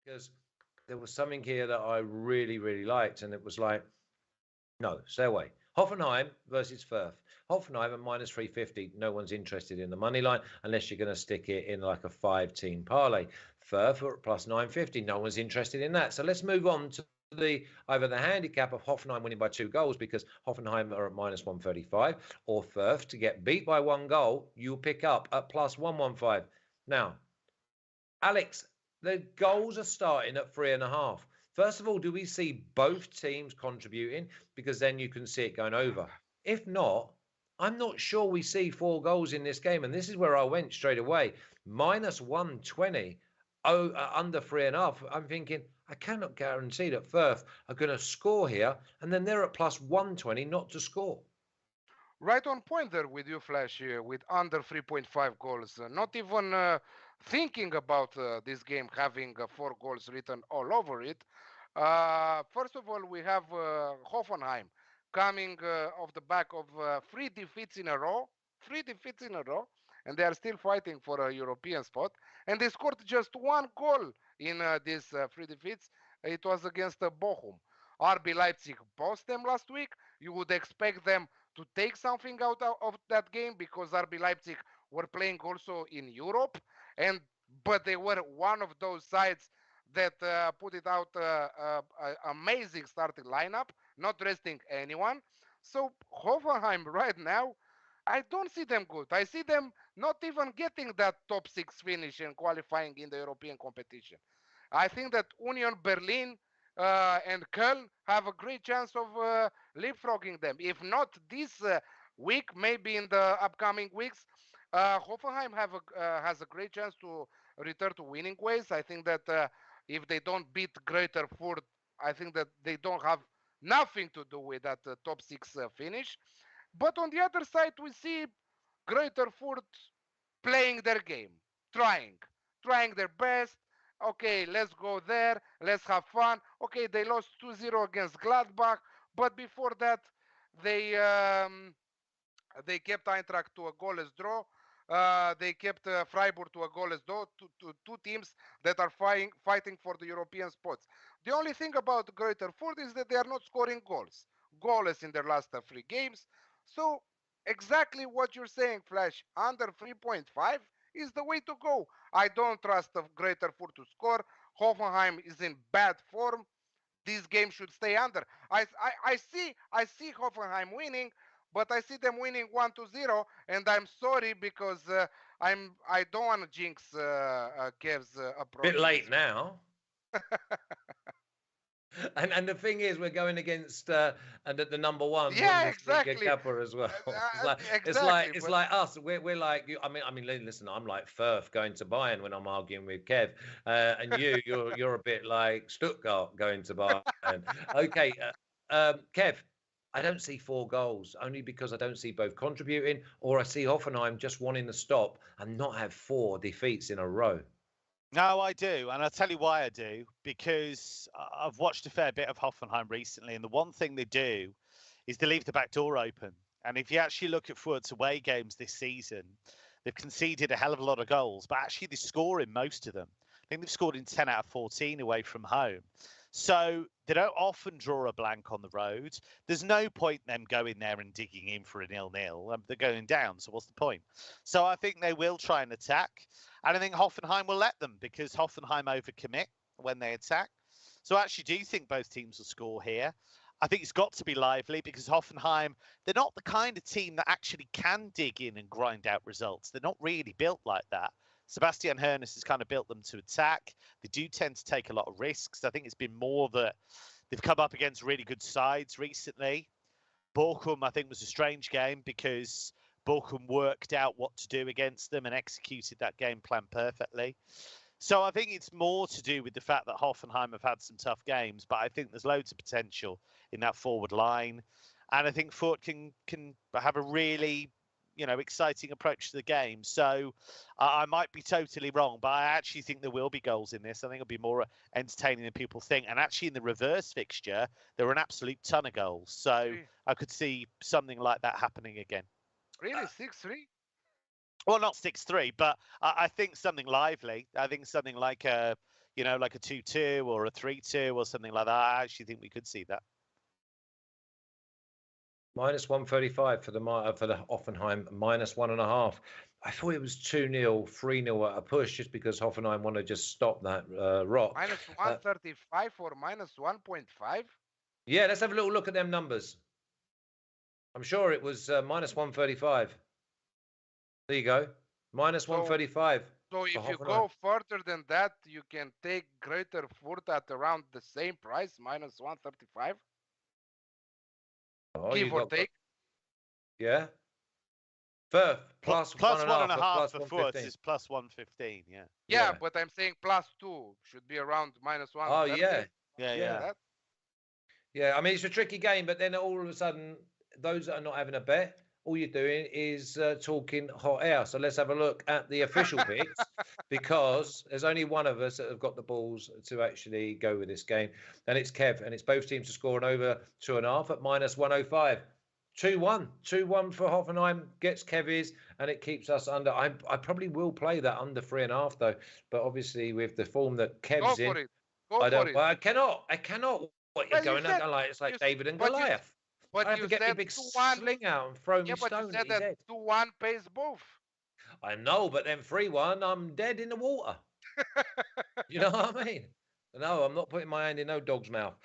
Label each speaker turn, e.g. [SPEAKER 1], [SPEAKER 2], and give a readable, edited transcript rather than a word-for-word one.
[SPEAKER 1] because there was something here that I really, really liked, and it was like, no, stay away. Hoffenheim versus Furth. Hoffenheim at minus 350. No one's interested in the money line unless you're going to stick it in like a 5-team parlay. Furth at plus 950. No one's interested in that. So let's move on to either the handicap of Hoffenheim winning by 2 goals, because Hoffenheim are at minus 135, or Furth to get beat by 1 goal. You'll pick up at plus 115. Now, Alex, the goals are starting at 3.5. First of all, do we see both teams contributing? Because then you can see it going over. If not, I'm not sure we see 4 goals in this game. And this is where I went straight away. Minus 120, under 3.5. I'm thinking, I cannot guarantee that Firth are going to score here. And then they're at plus 120 not to score.
[SPEAKER 2] Right on point there with you, Flash, with under 3.5 goals. Not even thinking about this game having 4 goals written all over it. First of all, we have Hoffenheim coming off the back of 3 defeats in a row. 3 defeats in a row. And they are still fighting for a European spot. And they scored just 1 goal in these 3 defeats. It was against Bochum. RB Leipzig bossed them last week. You would expect them to take something out of that game because RB Leipzig were playing also in Europe, and but they were one of those sides that put it out amazing starting lineup, not resting anyone. So Hoffenheim right now, I don't see them good. I see them not even getting that top 6 finish and qualifying in the European competition. I think that Union Berlin and Köln have a great chance of leapfrogging them. If not this week, maybe in the upcoming weeks, Hoffenheim has a great chance to return to winning ways. I think that if they don't beat Greuther Furth, I think that they don't have nothing to do with that top 6 finish. But on the other side, we see Greuther Furth playing their game, trying, trying their best. Okay, let's go there. Let's have fun. Okay, they lost 2-0 against Gladbach, but before that, they um, they kept Eintracht to a goalless draw. They kept Freiburg to a goalless draw. To two teams that are fighting for the European spots. The only thing about Greuther Furth is that they are not scoring goals. Goalless in their last 3 games. So exactly what you're saying, Flash. Under 3.5 is the way to go. I don't trust the Greuther Furth to score. Hoffenheim is in bad form. This game should stay under. I see Hoffenheim winning, but I see them winning 1-0, and I'm sorry because I don't want to jinx Kev's
[SPEAKER 1] Bit
[SPEAKER 2] approach in
[SPEAKER 1] late
[SPEAKER 2] this one.
[SPEAKER 1] now. And the thing is, we're going against and at the number one
[SPEAKER 2] Yeah,
[SPEAKER 1] Bundesliga
[SPEAKER 2] exactly,
[SPEAKER 1] Kappa as well. It's like it's like
[SPEAKER 2] exactly.
[SPEAKER 1] it's
[SPEAKER 2] But
[SPEAKER 1] like us. We're like you. I mean, listen. I'm like Firth going to Bayern when I'm arguing with Kev, and you're a bit like Stuttgart going to Bayern. Okay, Kev. I don't see 4 goals only because I don't see both contributing, or I see Hoffenheim just wanting to stop and not have 4 defeats in a row.
[SPEAKER 3] No, I do. And I'll tell you why I do. Because I've watched a fair bit of Hoffenheim recently. And the one thing they do is they leave the back door open. And if you actually look at Furth's away games this season, they've conceded a hell of a lot of goals, but actually they score in most of them. I think they've scored in 10 out of 14 away from home. So they don't often draw a blank on the road. There's no point in them going there and digging in for a 0-0. They're going down, so what's the point? So I think they will try and attack. And I think Hoffenheim will let them because Hoffenheim overcommit when they attack. So I actually do think both teams will score here. I think it's got to be lively because Hoffenheim, they're not the kind of team that actually can dig in and grind out results. They're not really built like that. Sebastian Hoeneß has kind of built them to attack. They do tend to take a lot of risks. I think it's been more that they've come up against really good sides recently. Bochum, I think, was a strange game because Bochum worked out what to do against them and executed that game plan perfectly. So I think it's more to do with the fact that Hoffenheim have had some tough games, but I think there's loads of potential in that forward line. And I think Furt can have a really, exciting approach to the game. So I might be totally wrong, but I actually think there will be goals in this. I think it'll be more entertaining than people think. And actually in the reverse fixture, there were an absolute ton of goals. So I could see something like that happening again.
[SPEAKER 2] really, 6-3?
[SPEAKER 3] Well, not 6-3, but I think something lively. I think something like a like a 2-2 or a 3-2 or something like that. I actually think we could see that.
[SPEAKER 1] Minus 135 for the Hoffenheim, minus 1.5. I thought it was 2-0, 3-0 at a push, just because Hoffenheim want to just stop that rock.
[SPEAKER 2] Minus 135 or minus 1.5?
[SPEAKER 1] Yeah, let's have a little look at them numbers. I'm sure it was minus 135. There you go. Minus 135.
[SPEAKER 2] So if you go further than that, you can take Greuther Furth at around the same price, minus 135. Give or take.
[SPEAKER 1] Yeah. Furth,
[SPEAKER 3] plus 1.5 for Furth is plus 115.
[SPEAKER 2] Yeah, but I'm saying plus 2 should be around minus 1.
[SPEAKER 1] Oh, yeah.
[SPEAKER 2] Yeah.
[SPEAKER 1] I mean, it's a tricky game, but then all of a sudden, those that are not having a bet, all you're doing is talking hot air. So let's have a look at the official picks, because there's only one of us that have got the balls to actually go with this game, and it's Kev, and it's both teams to score an over 2.5 at minus 105. 2-1 for Hoffenheim gets Kevy's, and it keeps us under. I probably will play that under 3.5 though, but obviously with the form that Kev's in, I cannot. What you're going on like? It's like David and Goliath.
[SPEAKER 2] But
[SPEAKER 1] I have to get my big sling out and throw me stone.
[SPEAKER 2] Yeah, but you said that 2-1 pays both.
[SPEAKER 1] I know, but then 3-1, I'm dead in the water. You know what I mean? No, I'm not putting my hand in no dog's mouth.